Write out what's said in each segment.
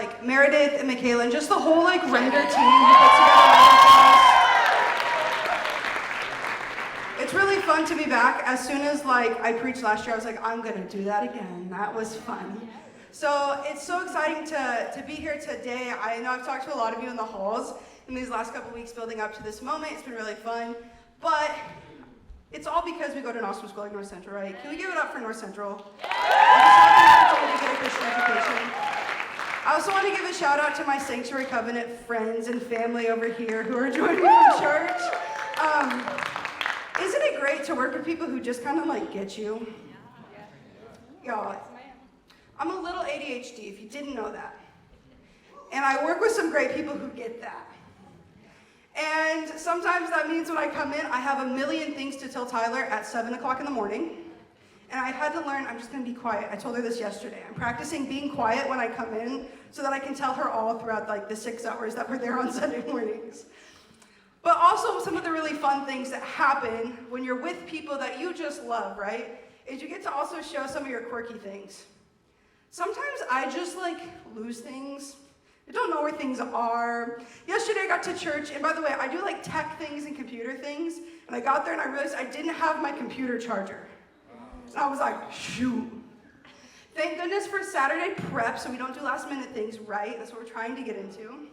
like Meredith and Michaela and just the whole like render team who puts together everything. It's really fun to be back. As soon as like I preached last year, I was like, I'm gonna do that again. That was fun. So it's so exciting to be here today. I know I've talked to a lot of you in the halls in these last couple weeks building up to this moment. It's been really fun. But it's all because we go to an awesome school like North Central, right? Can we give it up for North Central? I'm just happy to get a Christian education. I also want to give a shout out to my Sanctuary Covenant friends and family over here who are joining me from church. Isn't it great to work with people who just kind of like get you? Y'all, I'm a little ADHD if you didn't know that. And I work with some great people who get that. And sometimes that means when I come in, I have a million things to tell Tyler at 7 o'clock in the morning. And I had to learn, I'm just gonna be quiet. I told her this yesterday. I'm practicing being quiet when I come in so that I can tell her all throughout like the 6 hours that we're there on Sunday mornings. But also some of the really fun things that happen when you're with people that you just love, right? Is you get to also show some of your quirky things. Sometimes I just like lose things. I don't know where things are. Yesterday I got to church, and by the way, I do like tech things and computer things, and I got there and I realized I didn't have my computer charger. And I was like, shoot. Thank goodness for Saturday prep, so we don't do last minute things, right? That's what we're trying to get into.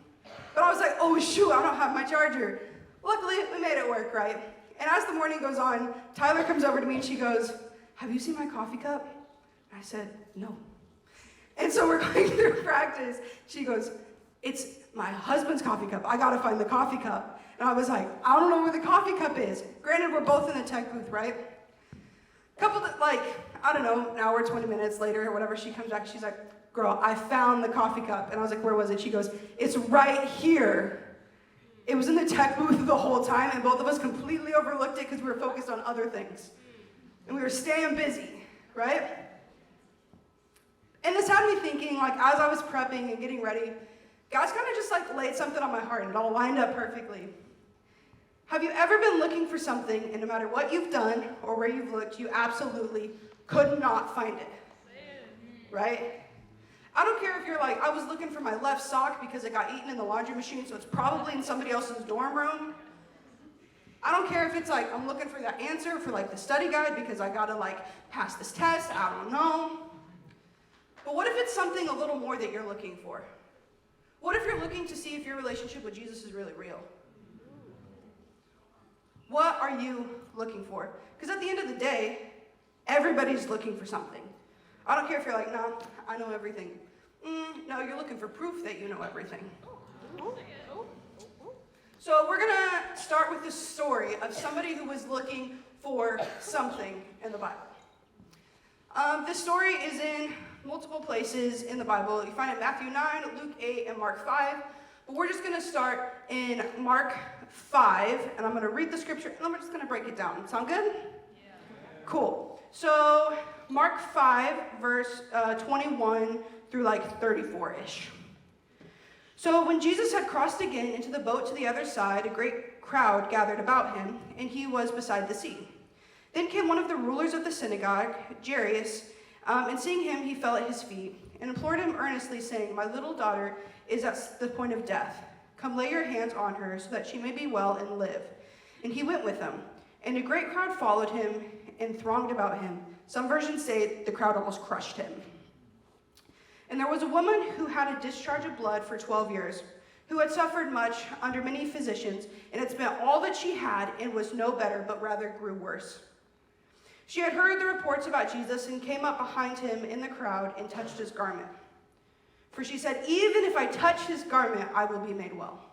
But I was like, oh shoot, I don't have my charger. Luckily, we made it work, right? And as the morning goes on, Tyler comes over to me and she goes, have you seen my coffee cup? And I said, no. And so we're going through practice. She goes, it's my husband's coffee cup. I gotta find the coffee cup. And I was like, I don't know where the coffee cup is. Granted, we're both in the tech booth, right? I don't know, an hour, 20 minutes later or whatever, she comes back, she's like, girl, I found the coffee cup. And I was like, where was it? She goes, it's right here. It was in the tech booth the whole time, and both of us completely overlooked it because we were focused on other things. And we were staying busy, right? And this had me thinking, like, as I was prepping and getting ready, God's kind of just like laid something on my heart, and it all lined up perfectly. Have you ever been looking for something, and no matter what you've done or where you've looked, you absolutely could not find it, right? I don't care if you're like, I was looking for my left sock because it got eaten in the laundry machine, so it's probably in somebody else's dorm room. I don't care if it's like, I'm looking for that answer for like the study guide because I gotta like pass this test, I don't know. But what if it's something a little more that you're looking for? What if you're looking to see if your relationship with Jesus is really real? What are you looking for? Because at the end of the day, everybody's looking for something. I don't care if you're like, no, I know everything. No, you're looking for proof that you know everything. So we're going to start with the story of somebody who was looking for something in the Bible. This story is in multiple places in the Bible. You find it in Matthew 9, Luke 8, and Mark 5. But we're just going to start in Mark 5, and I'm going to read the scripture, and I'm just going to break it down. Sound good? Yeah. Cool. So Mark 5, verse 21 through like 34-ish. So when Jesus had crossed again into the boat to the other side, a great crowd gathered about him, and he was beside the sea. Then came one of the rulers of the synagogue, Jairus, and seeing him, he fell at his feet and implored him earnestly, saying, my little daughter is at the point of death. Come lay your hands on her so that she may be well and live. And he went with them. And a great crowd followed him and thronged about him. Some versions say the crowd almost crushed him. And there was a woman who had a discharge of blood for 12 years, who had suffered much under many physicians, and had spent all that she had and was no better, but rather grew worse. She had heard the reports about Jesus and came up behind him in the crowd and touched his garment. For she said, even if I touch his garment, I will be made well.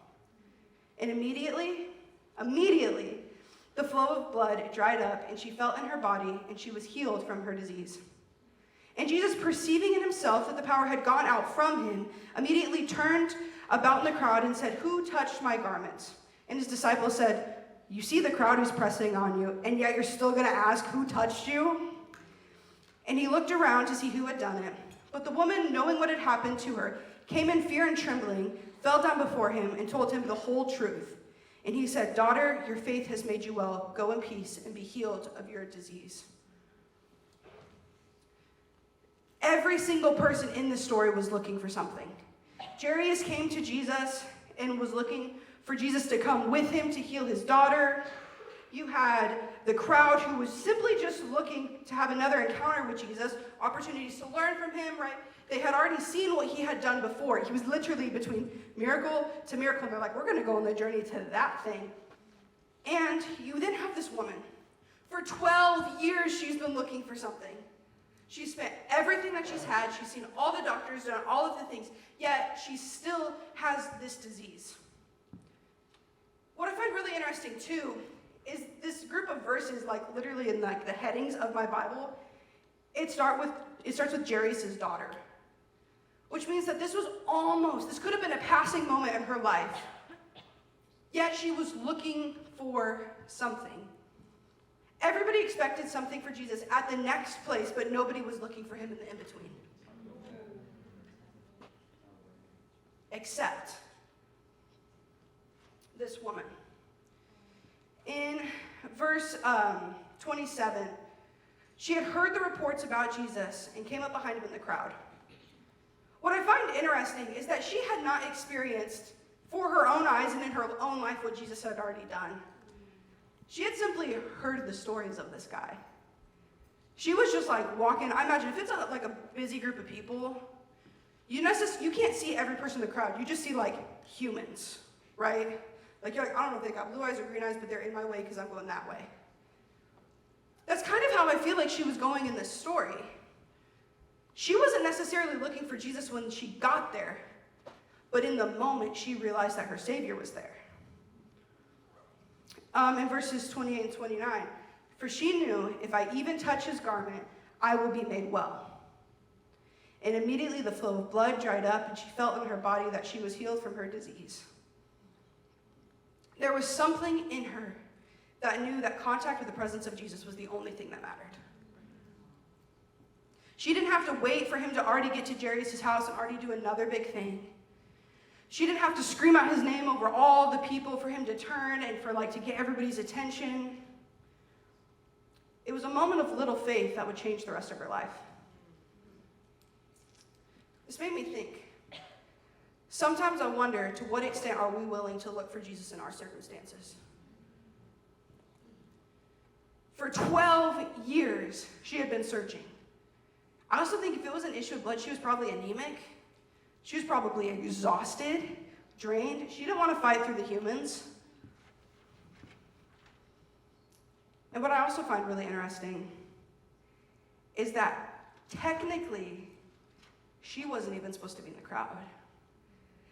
And immediately, the flow of blood dried up, and she felt in her body, and she was healed from her disease. And Jesus, perceiving in himself that the power had gone out from him, immediately turned about in the crowd and said, who touched my garments? And his disciples said, you see the crowd who's pressing on you, and yet you're still going to ask who touched you? And he looked around to see who had done it. But the woman, knowing what had happened to her, came in fear and trembling, fell down before him, and told him the whole truth. And he said, daughter, your faith has made you well. Go in peace and be healed of your disease. Every single person in this story was looking for something. Jairus came to Jesus and was looking for Jesus to come with him to heal his daughter. You had the crowd who was simply just looking to have another encounter with Jesus, opportunities to learn from him, right? They had already seen what he had done before. He was literally between miracle to miracle. And they're like, we're going to go on the journey to that thing. And you then have this woman. For 12 years, she's been looking for something. She's spent everything that she's had. She's seen all the doctors, done all of the things. Yet, she still has this disease. What I find really interesting, too, is this group of verses, like literally in like the headings of my Bible, it starts with Jairus' daughter. Which means that this could have been a passing moment in her life. Yet she was looking for something. Everybody expected something for Jesus at the next place, but nobody was looking for him in the in-between. Except this woman. In verse 27, she had heard the reports about Jesus and came up behind him in the crowd. What I find interesting is that she had not experienced for her own eyes and in her own life what Jesus had already done. She had simply heard the stories of this guy. She was just like walking. I imagine if it's like a busy group of people, you can't see every person in the crowd. You just see like humans, right? Like you're like, I don't know if they got blue eyes or green eyes, but they're in my way because I'm going that way. That's kind of how I feel like she was going in this story. She wasn't necessarily looking for Jesus when she got there, but in the moment she realized that her Savior was there. In verses 28 and 29, for she knew, if I even touch his garment, I will be made well. And immediately the flow of blood dried up, and she felt in her body that she was healed from her disease. There was something in her that knew that contact with the presence of Jesus was the only thing that mattered. She didn't have to wait for him to already get to Jairus' house and already do another big thing. She didn't have to scream out his name over all the people for him to turn and for to get everybody's attention. It was a moment of little faith that would change the rest of her life. This made me think. Sometimes I wonder, to what extent are we willing to look for Jesus in our circumstances? For 12 years, she had been searching. I also think if it was an issue of blood, she was probably anemic. She was probably exhausted, drained. She didn't want to fight through the humans. And what I also find really interesting is that technically, she wasn't even supposed to be in the crowd.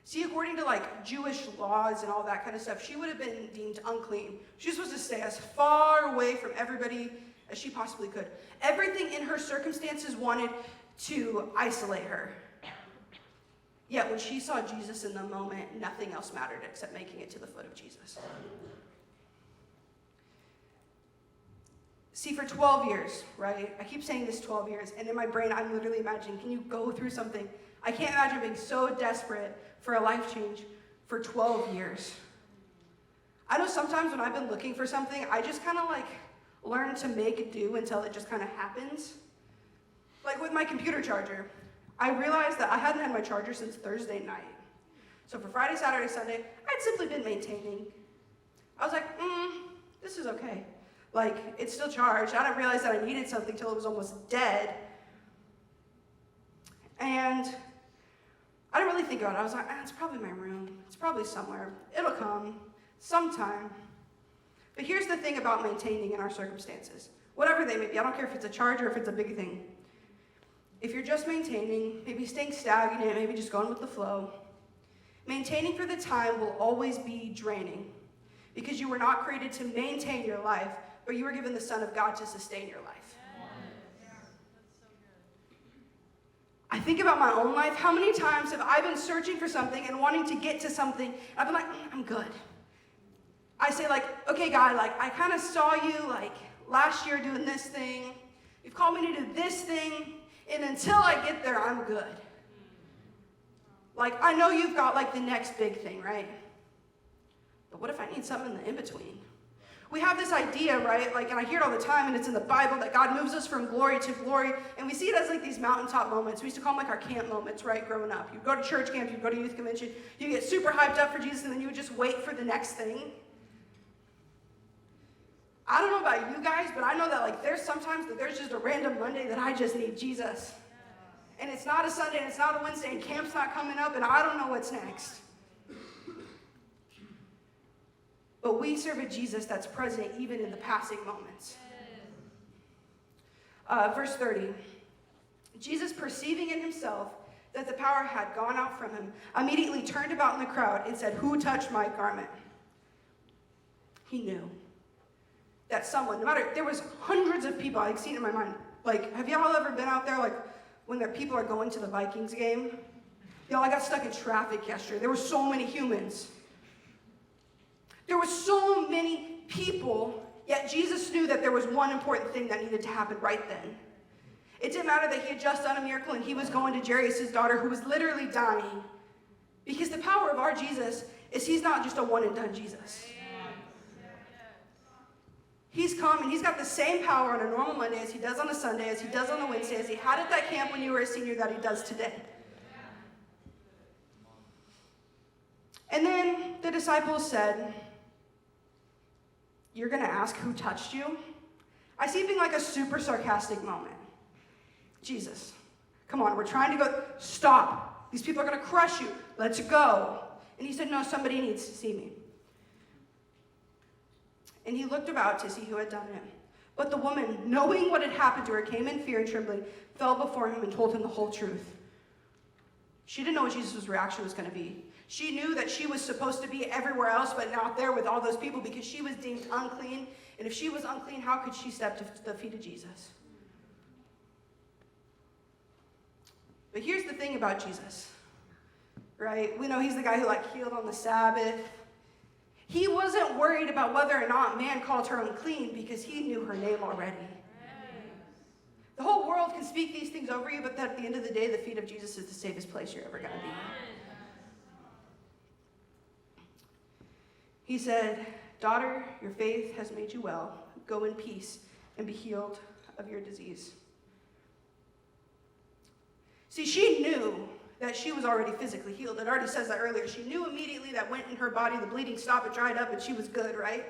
See, according to Jewish laws and all that kind of stuff, she would have been deemed unclean. She was supposed to stay as far away from everybody as she possibly could. Everything in her circumstances wanted to isolate her. Yet when she saw Jesus in the moment, nothing else mattered except making it to the foot of Jesus. See, for 12 years, right? I keep saying this 12 years, and in my brain, I'm literally imagining, can you go through something? I can't imagine being so desperate for a life change for 12 years. I know sometimes when I've been looking for something, I just kind of learn to make do until it just kind of happens. Like with my computer charger, I realized that I hadn't had my charger since Thursday night. So for Friday, Saturday, Sunday, I'd simply been maintaining. I was like, this is okay. It's still charged. I didn't realize that I needed something till it was almost dead. And I didn't really think about it. I was like, it's probably my room. It's probably somewhere. It'll come sometime. But here's the thing about maintaining in our circumstances. Whatever they may be. I don't care if it's a charger or if it's a big thing. If you're just maintaining, maybe staying stagnant, maybe just going with the flow, maintaining for the time will always be draining because you were not created to maintain your life, but you were given the Son of God to sustain your life. Yeah, that's so good. I think about my own life. How many times have I been searching for something and wanting to get to something, and I've been like, I'm good. I say okay, God, I kind of saw you last year doing this thing. You've called me to do this thing, and until I get there, I'm good. I know you've got the next big thing, right? But what if I need something in the in-between? We have this idea, right? Like, and I hear it all the time, and it's in the Bible, that God moves us from glory to glory, and we see it as like these mountaintop moments. We used to call them like our camp moments, right, growing up. You'd go to church camp, you'd go to youth convention, you get super hyped up for Jesus, and then you would just wait for the next thing. I don't know about you guys, but I know that like there's sometimes that there's just a random Monday that I just need Jesus. And it's not a Sunday, and it's not a Wednesday, and camp's not coming up, and I don't know what's next. But we serve a Jesus that's present even in the passing moments. Verse 30. Jesus, perceiving in himself that the power had gone out from him, immediately turned about in the crowd and said, "Who touched my garment?" He knew that someone, no matter, there was hundreds of people, I've seen it in my mind. Like, have y'all ever been out there, like, when the people are going to the Vikings game? Y'all, I got stuck in traffic yesterday. There were so many humans. There were so many people, yet Jesus knew that there was one important thing that needed to happen right then. It didn't matter that he had just done a miracle and he was going to Jairus' daughter who was literally dying. Because the power of our Jesus is he's not just a one and done Jesus. He's come and he's got the same power on a normal Monday as he does on a Sunday, as he does on a Wednesday, as he had at that camp when you were a senior, that he does today. And then the disciples said, "You're going to ask who touched you?" I see it being like a super sarcastic moment. Jesus, come on, we're trying to go. Stop. These people are going to crush you. Let's go. And he said, "No, somebody needs to see me." And he looked about to see who had done it. But the woman, knowing what had happened to her, came in fear and trembling, fell before him and told him the whole truth. She didn't know what Jesus' reaction was going to be. She knew that she was supposed to be everywhere else, but not there with all those people because she was deemed unclean. And if she was unclean, how could she step to the feet of Jesus? But here's the thing about Jesus, right? We know he's the guy who like healed on the Sabbath. He wasn't worried about whether or not man called her unclean because he knew her name already. The whole world can speak these things over you, but at the end of the day, the feet of Jesus is the safest place you're ever going to be. He said, "Daughter, your faith has made you well. Go in peace and be healed of your disease." See, she knew that she was already physically healed. It already says that earlier. She knew immediately that went in her body, the bleeding stopped, it dried up, and she was good, right?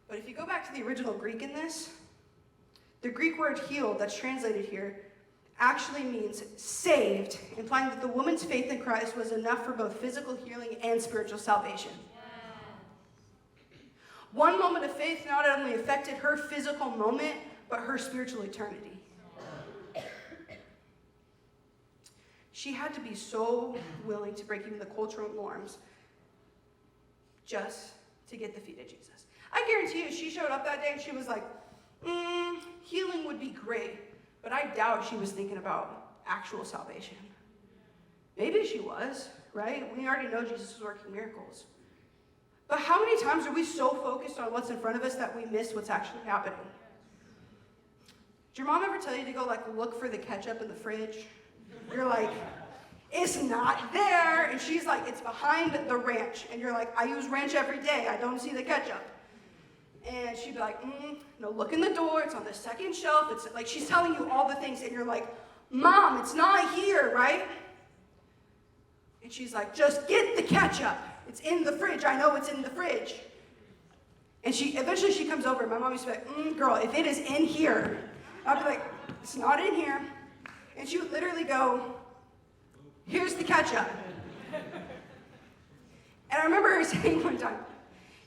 But if you go back to the original Greek in this, the Greek word healed that's translated here actually means saved, implying that the woman's faith in Christ was enough for both physical healing and spiritual salvation. One moment of faith not only affected her physical moment, but her spiritual eternity. She had to be so willing to break even the cultural norms just to get the feet of Jesus. I guarantee you, she showed up that day and she was like, healing would be great, but I doubt she was thinking about actual salvation. Maybe she was, right? We already know Jesus was working miracles. But how many times are we so focused on what's in front of us that we miss what's actually happening? Did your mom ever tell you to go look for the ketchup in the fridge? You're like, "It's not there." And she's like, "It's behind the ranch." And you're like, "I use ranch every day. I don't see the ketchup." And she'd be like, "No, look in the door. It's on the second shelf." It's like she's telling you all the things. And you're like, "Mom, it's not here, right?" And she's like, "Just get the ketchup. It's in the fridge. I know it's in the fridge." And eventually she comes over. My mom used to be like, "Girl, if it is in here." I'd be like, "It's not in here." And she would literally go, "Here's the ketchup." And I remember her saying one time,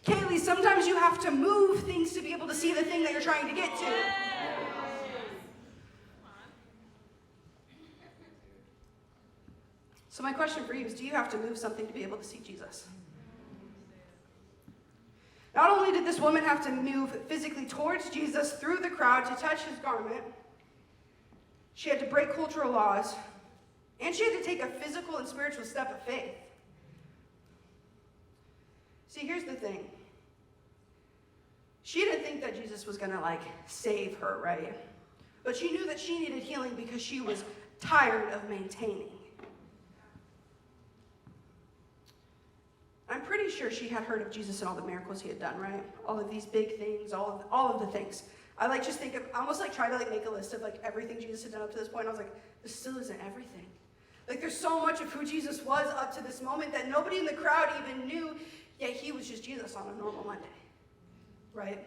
"Kaylee, sometimes you have to move things to be able to see the thing that you're trying to get to." So my question for you is, do you have to move something to be able to see Jesus? Not only did this woman have to move physically towards Jesus through the crowd to touch his garment, she had to break cultural laws, and she had to take a physical and spiritual step of faith. See, here's the thing. She didn't think that Jesus was going to, save her, right? But she knew that she needed healing because she was tired of maintaining. I'm pretty sure she had heard of Jesus and all the miracles he had done, right? All of these big things, all of the things. I like just think of, I almost like try to like make a list of like everything Jesus had done up to this point. I was like, this still isn't everything. Like there's so much of who Jesus was up to this moment that nobody in the crowd even knew, yet he was just Jesus on a normal Monday, right?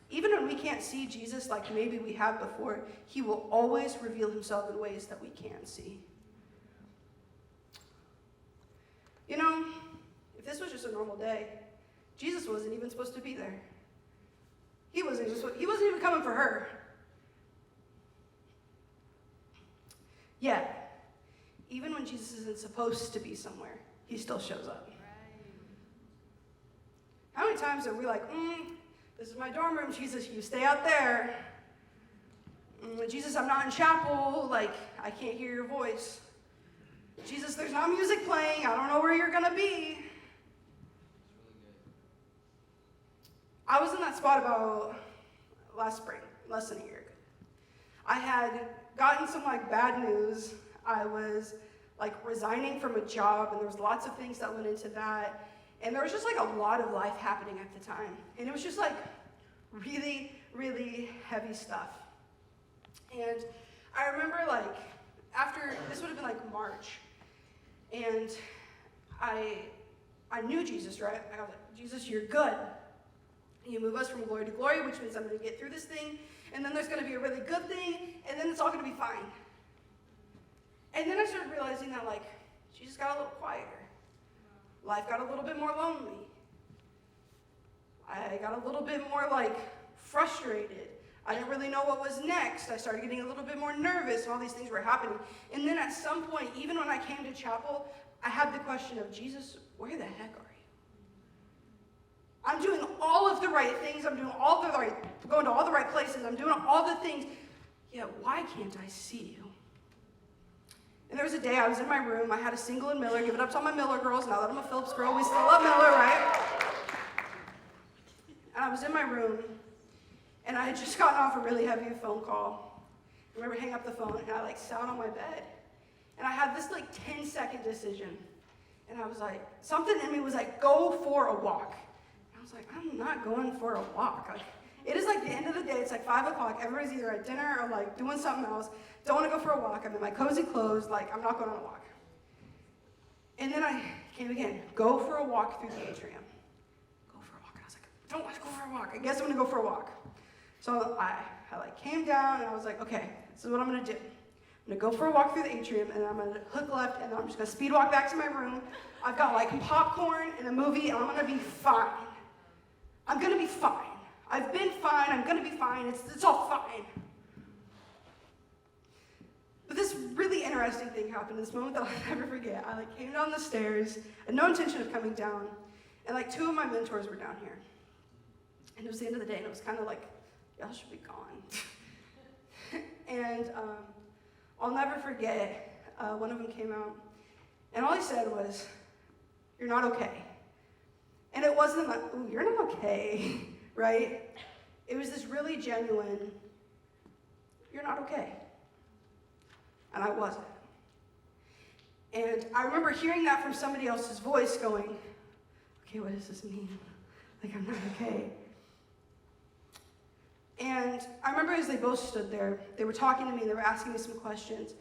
Even when we can't see Jesus like maybe we have before, he will always reveal himself in ways that we can't see. You know, if this was just a normal day, Jesus wasn't even supposed to be there. He wasn't even coming for her. Yet, even when Jesus isn't supposed to be somewhere, he still shows up. How many times are we like, this is my dorm room, Jesus, you stay out there. Jesus, I'm not in chapel, like, I can't hear your voice. Jesus, there's not music playing, I don't know where you're gonna be. I was in that spot about last spring, less than a year ago. I had gotten some like bad news. I was like resigning from a job, and there was lots of things that went into that. And there was just like a lot of life happening at the time. And it was just like really, really heavy stuff. And I remember like after, this would have been like March, and I knew Jesus, right? I was like, Jesus, you're good. You move us from glory to glory, which means I'm going to get through this thing, and then there's going to be a really good thing, and then it's all going to be fine. And then I started realizing that, like, Jesus got a little quieter. Life got a little bit more lonely. I got a little bit more, like, frustrated. I didn't really know what was next. I started getting a little bit more nervous, and all these things were happening. And then at some point, even when I came to chapel, I had the question of, Jesus, where the heck are you? I'm doing all of the right things. I'm doing going to all the right places. I'm doing all the things. Yet why can't I see you? And there was a day I was in my room. I had a single in Miller. Give it up to all my Miller girls. Now that I'm a Phillips girl, we still love Miller, right? And I was in my room, and I had just gotten off a really heavy phone call. I remember hanging up the phone, and I like sat on my bed, and I had this like 10-second decision. And I was like, something in me was like, go for a walk. I was like, I'm not going for a walk. Like, it is like the end of the day. It's like 5 o'clock. Everybody's either at dinner or like doing something else. Don't want to go for a walk. I'm in my cozy clothes. Like, I'm not going on a walk. And then I came again. Go for a walk through the atrium. Go for a walk. And I was like, don't want to go for a walk. I guess I'm going to go for a walk. So I like came down, and I was like, okay, this is what I'm going to do. I'm going to go for a walk through the atrium, and I'm going to hook left, and then I'm just going to speed walk back to my room. I've got like popcorn and a movie, and I'm going to be fine. I'm going to be fine. I've been fine. I'm going to be fine. It's all fine. But this really interesting thing happened, this moment that I'll never forget. I like came down the stairs, had no intention of coming down, and like 2 of my mentors were down here. And it was the end of the day, and it was kind of like, y'all should be gone. And I'll never forget, one of them came out, and all he said was, you're not okay. And it wasn't like, ooh, you're not okay, right? It was this really genuine, you're not okay. And I wasn't. And I remember hearing that from somebody else's voice going, okay, what does this mean? Like, I'm not okay. And I remember as they both stood there, they were talking to me, they were asking me some questions,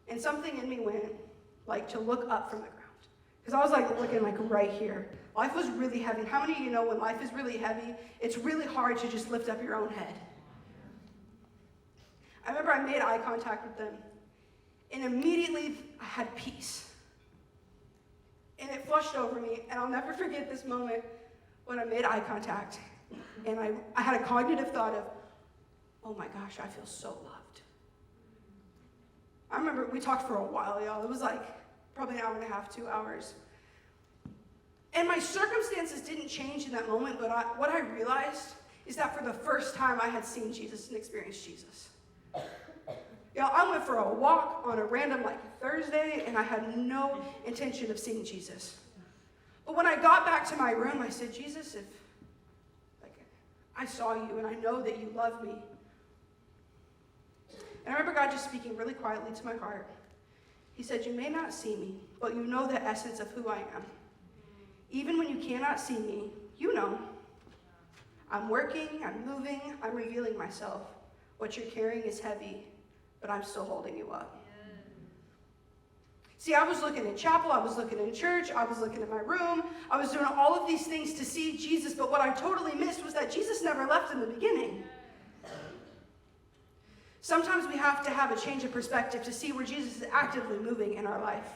and something in me went, like, to look up from the ground. Because I was, like, looking, like, right here. Life was really heavy. How many of you know when life is really heavy, it's really hard to just lift up your own head? I remember I made eye contact with them, and immediately I had peace. And it flushed over me, and I'll never forget this moment when I made eye contact, and I had a cognitive thought of, oh my gosh, I feel so loved. I remember we talked for a while, y'all. It was like probably an hour and a half, 2 hours. And my circumstances didn't change in that moment, but what I realized is that for the first time I had seen Jesus and experienced Jesus. Y'all, I went for a walk on a random like Thursday, and I had no intention of seeing Jesus. But when I got back to my room, I said, Jesus, if I saw you and I know that you love me. And I remember God just speaking really quietly to my heart. He said, you may not see me, but you know the essence of who I am. Even when you cannot see me, you know. I'm working, I'm moving, I'm revealing myself. What you're carrying is heavy, but I'm still holding you up. See, I was looking in chapel, I was looking in church, I was looking in my room, I was doing all of these things to see Jesus, but what I totally missed was that Jesus never left in the beginning. Sometimes we have to have a change of perspective to see where Jesus is actively moving in our life.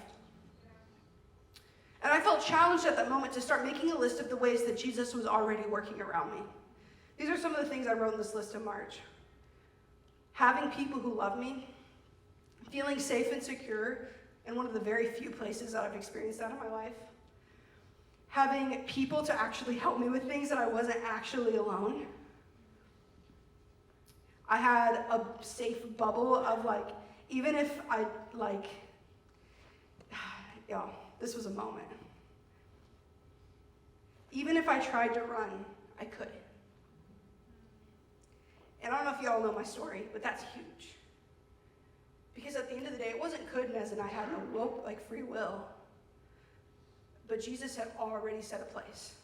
And I felt challenged at that moment to start making a list of the ways that Jesus was already working around me. These are some of the things I wrote in this list in March. Having people who love me, feeling safe and secure, in one of the very few places that I've experienced that in my life. Having people to actually help me with things that I wasn't actually alone. I had a safe bubble of even if this was a moment. Even if I tried to run, I couldn't. And I don't know if y'all know my story, but that's huge. Because at the end of the day, it wasn't goodness and I had no free will. But Jesus had already set a place.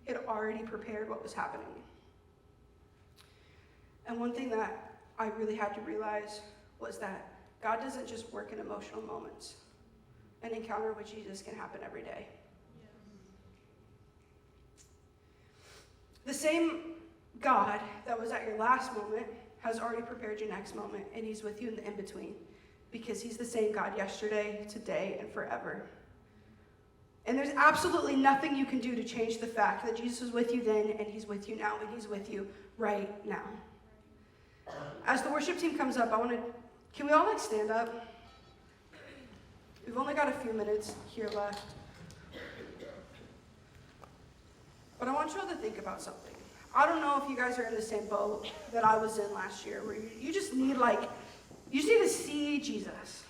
He had already prepared what was happening. And one thing that I really had to realize was that God doesn't just work in emotional moments. An encounter with Jesus can happen every day. The same God that was at your last moment has already prepared your next moment, and he's with you in the in-between. Because he's the same God yesterday, today, and forever. And there's absolutely nothing you can do to change the fact that Jesus was with you then, and he's with you now, and he's with you right now. As the worship team comes up, can we all stand up? We've only got a few minutes here left. But I want you all to think about something. I don't know if you guys are in the same boat that I was in last year, where you just need to see Jesus.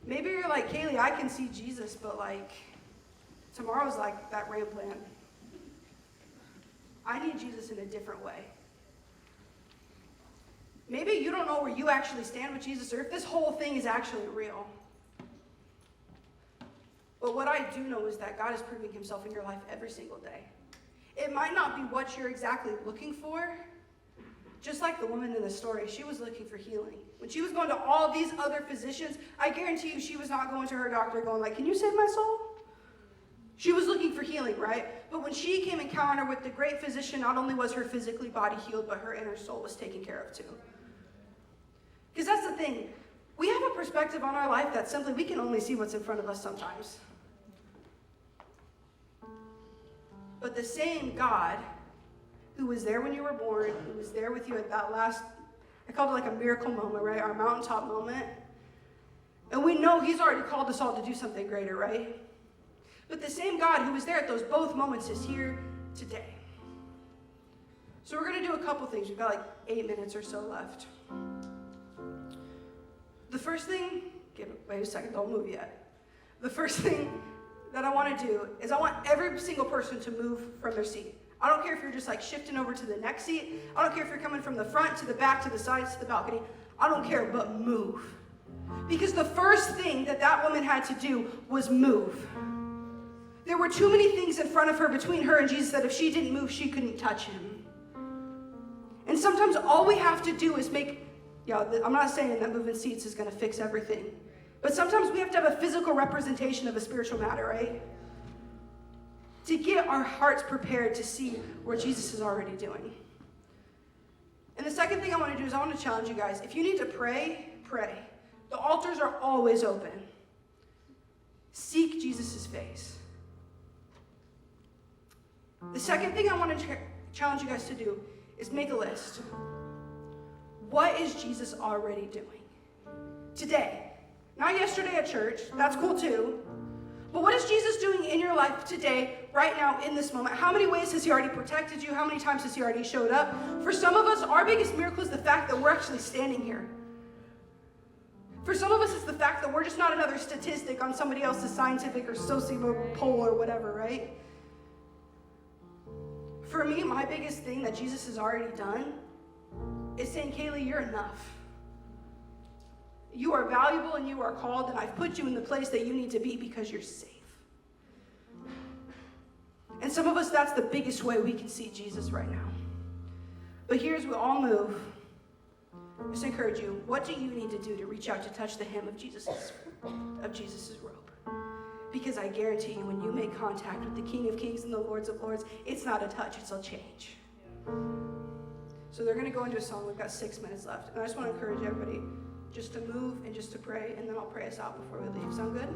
Maybe you're like, Kaylee, I can see Jesus, but tomorrow's that rain plan. I need Jesus in a different way. Maybe you don't know where you actually stand with Jesus or if this whole thing is actually real. But what I do know is that God is proving himself in your life every single day. It might not be what you're exactly looking for. Just like the woman in the story, she was looking for healing. When she was going to all these other physicians, I guarantee you she was not going to her doctor going can you save my soul? She was looking for healing, right? But when she came encounter with the great physician, not only was her physically body healed, but her inner soul was taken care of too. Because that's the thing. We have a perspective on our life that simply we can only see what's in front of us sometimes. But the same God who was there when you were born, who was there with you at that last, I called it a miracle moment, right? Our mountaintop moment. And we know he's already called us all to do something greater, right? But the same God who was there at those both moments is here today. So we're going to do a couple things. We've got 8 minutes or so left. The first thing, wait a second, don't move yet. The first thing that I want to do is I want every single person to move from their seat. I don't care if you're just shifting over to the next seat. I don't care if you're coming from the front to the back to the sides to the balcony. I don't care, but move. Because the first thing that woman had to do was move. There were too many things in front of her, between her and Jesus, that if she didn't move, she couldn't touch him. And sometimes all we have to do is I'm not saying that moving seats is going to fix everything. But sometimes we have to have a physical representation of a spiritual matter, right? To get our hearts prepared to see what Jesus is already doing. And the second thing I want to do is I want to challenge you guys. If you need to pray, pray. The altars are always open. Seek Jesus' face. The second thing I want to challenge you guys to do is make a list. What is Jesus already doing? Today. Not yesterday at church. That's cool too. But what is Jesus doing in your life today, right now, in this moment? How many ways has he already protected you? How many times has he already showed up? For some of us, our biggest miracle is the fact that we're actually standing here. For some of us, it's the fact that we're just not another statistic on somebody else's scientific or socio poll or whatever, right? For me, my biggest thing that Jesus has already done is saying, Kaylee, you're enough. You are valuable and you are called, and I've put you in the place that you need to be because you're safe. And some of us, that's the biggest way we can see Jesus right now. But here's we all move. Just encourage you. What do you need to do to reach out to touch the hem of Jesus's robe? Because I guarantee you, when you make contact with the King of Kings and the Lords of Lords, it's not a touch, it's a change. So they're going to go into a song. We've got 6 minutes left. And I just want to encourage everybody just to move and just to pray, and then I'll pray us out before we leave. Sound good?